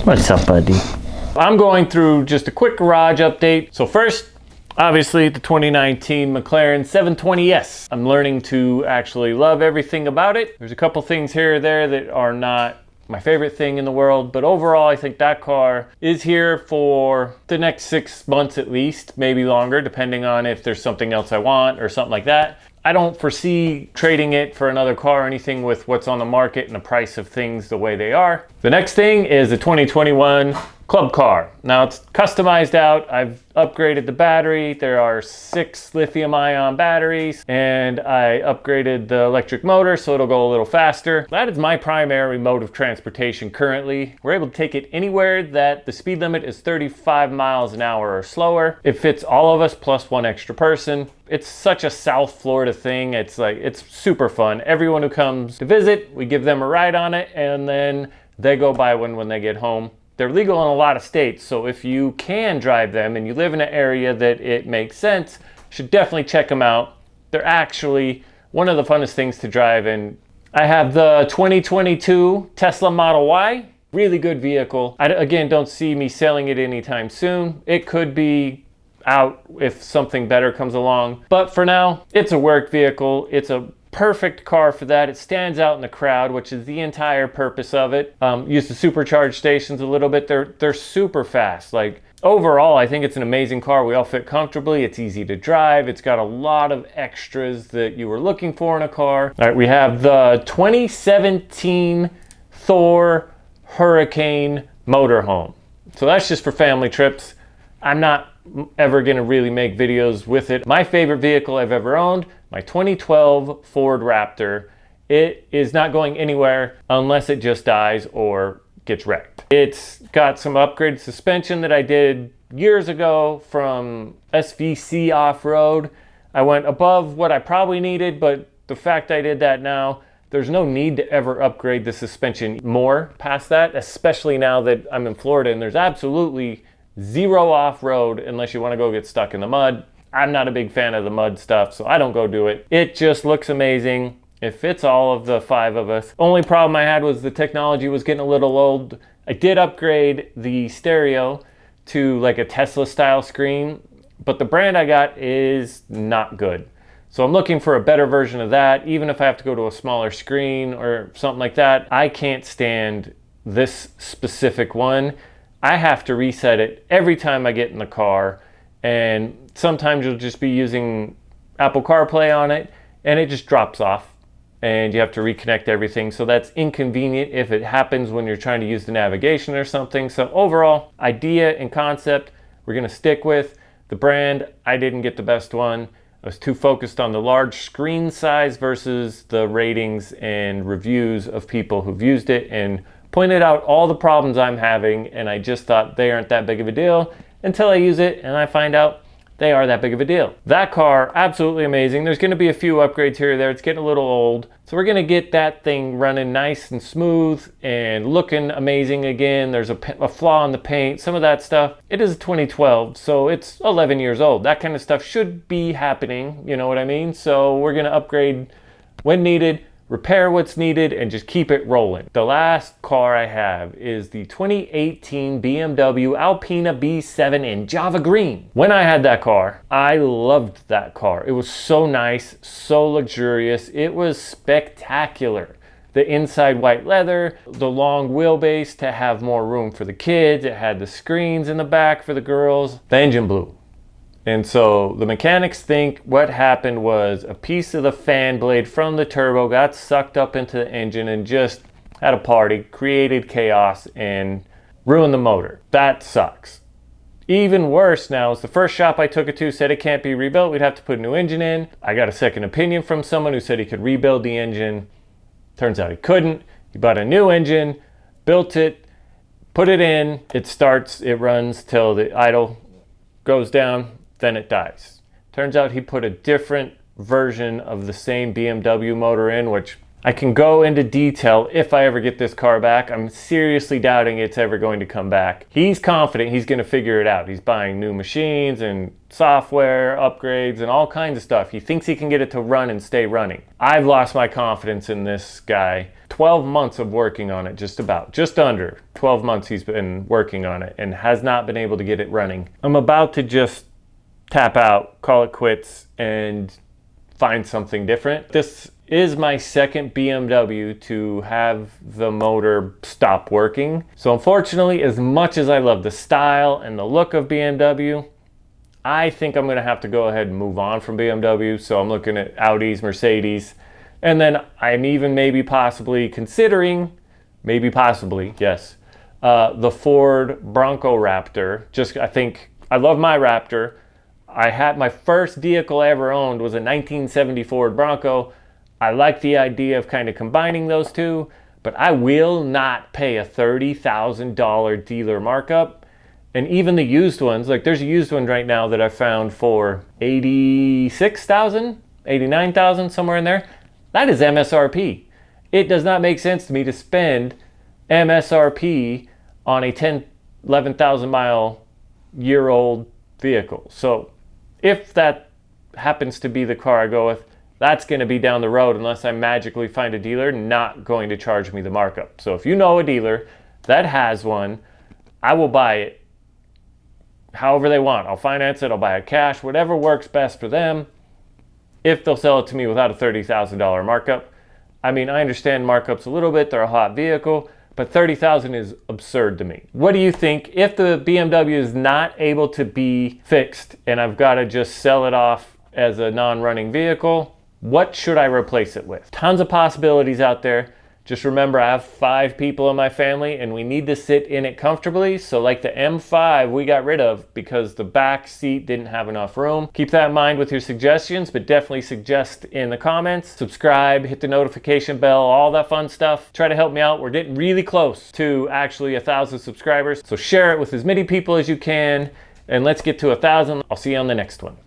What's up, buddy? I'm going through just a quick garage update. So first, obviously the 2019 McLaren 720S. I'm learning to actually love everything about it. There's a couple things here or there that are not my favorite thing in the world, but overall I think that car is here for the next 6 months at least, maybe longer, depending on if there's something else I want or something like that. I don't foresee trading it for another car or anything with what's on the market and the price of things the way they are. The next thing is the 2021 Club Car. Now it's customized out. I've upgraded the battery. There are 6 lithium-ion batteries, and I upgraded the electric motor so it'll go a little faster. That is my primary mode of transportation currently. We're able to take it anywhere that the speed limit is 35 miles an hour or slower. It fits all of us plus one extra person. It's such a South Florida thing. It's super fun. Everyone who comes to visit, we give them a ride on it, and then they go buy one when they get home. They're legal in a lot of states, so if you can drive them and you live in an area that it makes sense, you should definitely check them out. They're actually one of the funnest things to drive. And I have the 2022 Tesla Model Y. Really good vehicle. I, again, don't see me selling it anytime soon. It could be out if something better comes along. But for now, it's a work vehicle. It's a perfect car for that. It stands out in the crowd, which is the entire purpose of it. Use the supercharge stations a little bit. They're super fast. Like overall, I think it's an amazing car. We all fit comfortably. It's easy to drive. It's got a lot of extras that you were looking for in a car. All right, we have the 2017 Thor Hurricane Motorhome. So that's just for family trips. I'm not ever gonna really make videos with it. My favorite vehicle I've ever owned, my 2012 Ford Raptor. It is not going anywhere unless it just dies or gets wrecked. It's got some upgraded suspension that I did years ago from SVC off-road. I went above what I probably needed, but the fact I did that now, there's no need to ever upgrade the suspension more past that, especially now that I'm in Florida and there's absolutely zero off-road unless you want to go get stuck in the mud. I'm not a big fan of the mud stuff, so I don't go do it. It just looks amazing. It fits all of the 5 of us. Only problem I had was the technology was getting a little old. I did upgrade the stereo to like a Tesla style screen, but the brand I got is not good. So I'm looking for a better version of that, even if I have to go to a smaller screen or something like that. I can't stand this specific one. I have to reset it every time I get in the car, and sometimes you'll just be using Apple CarPlay on it and it just drops off and you have to reconnect everything. So that's inconvenient if it happens when you're trying to use the navigation or something. So overall, idea and concept, we're gonna stick with. The brand, I didn't get the best one. I was too focused on the large screen size versus the ratings and reviews of people who've used it and pointed out all the problems I'm having, and I just thought they aren't that big of a deal until I use it and I find out they are that big of a deal. That car, absolutely amazing. There's gonna be a few upgrades here or there. It's getting a little old. So we're gonna get that thing running nice and smooth and looking amazing again. There's a flaw in the paint, some of that stuff. It is a 2012, so it's 11 years old. That kind of stuff should be happening, you know what I mean? So we're gonna upgrade when needed, repair what's needed, and just keep it rolling. The last car I have is the 2018 BMW Alpina B7 in Java Green. When I had that car, I loved that car. It was so nice, so luxurious. It was spectacular. The inside white leather, the long wheelbase to have more room for the kids. It had the screens in the back for the girls. The engine blew. And so the mechanics think what happened was a piece of the fan blade from the turbo got sucked up into the engine and just had a party, created chaos, and ruined the motor. That sucks. Even worse now is the first shop I took it to said it can't be rebuilt. We'd have to put a new engine in. I got a second opinion from someone who said he could rebuild the engine. Turns out he couldn't. He bought a new engine, built it, put it in. It starts, it runs till the idle goes down. Then it dies. Turns out he put a different version of the same BMW motor in, which I can go into detail if I ever get this car back. I'm seriously doubting it's ever going to come back. He's confident he's going to figure it out. He's buying new machines and software upgrades and all kinds of stuff. He thinks he can get it to run and stay running. I've lost my confidence in this guy. 12 months of working on it, just under 12 months he's been working on it and has not been able to get it running. I'm about to just tap out, call it quits, and find something different. This is my second BMW to have the motor stop working. So unfortunately, as much as I love the style and the look of BMW, I think I'm gonna have to go ahead and move on from BMW. So I'm looking at Audis, Mercedes, and then I'm even maybe possibly considering, yes, the Ford Bronco Raptor. I think I love my Raptor. I had my first vehicle I ever owned was a 1970 Ford Bronco. I like the idea of kind of combining those two, but I will not pay a $30,000 dealer markup. And even the used ones, like there's a used one right now that I found for $86,000, $89,000, somewhere in there. That is MSRP. It does not make sense to me to spend MSRP on a 11,000 mile year old vehicle. So if that happens to be the car I go with, that's going to be down the road unless I magically find a dealer not going to charge me the markup. So if you know a dealer that has one, I will buy it however they want. I'll finance it, I'll buy it cash, whatever works best for them, if they'll sell it to me without a $30,000 markup. I mean, I understand markups a little bit, they're a hot vehicle, but $30,000 is absurd to me. What do you think if the BMW is not able to be fixed and I've got to just sell it off as a non-running vehicle? What should I replace it with? Tons of possibilities out there. Just remember, I have 5 people in my family and we need to sit in it comfortably. So like the M5 we got rid of because the back seat didn't have enough room. Keep that in mind with your suggestions, but definitely suggest in the comments. Subscribe, hit the notification bell, all that fun stuff. Try to help me out. We're getting really close to actually 1,000 subscribers. So share it with as many people as you can and let's get to 1,000. I'll see you on the next one.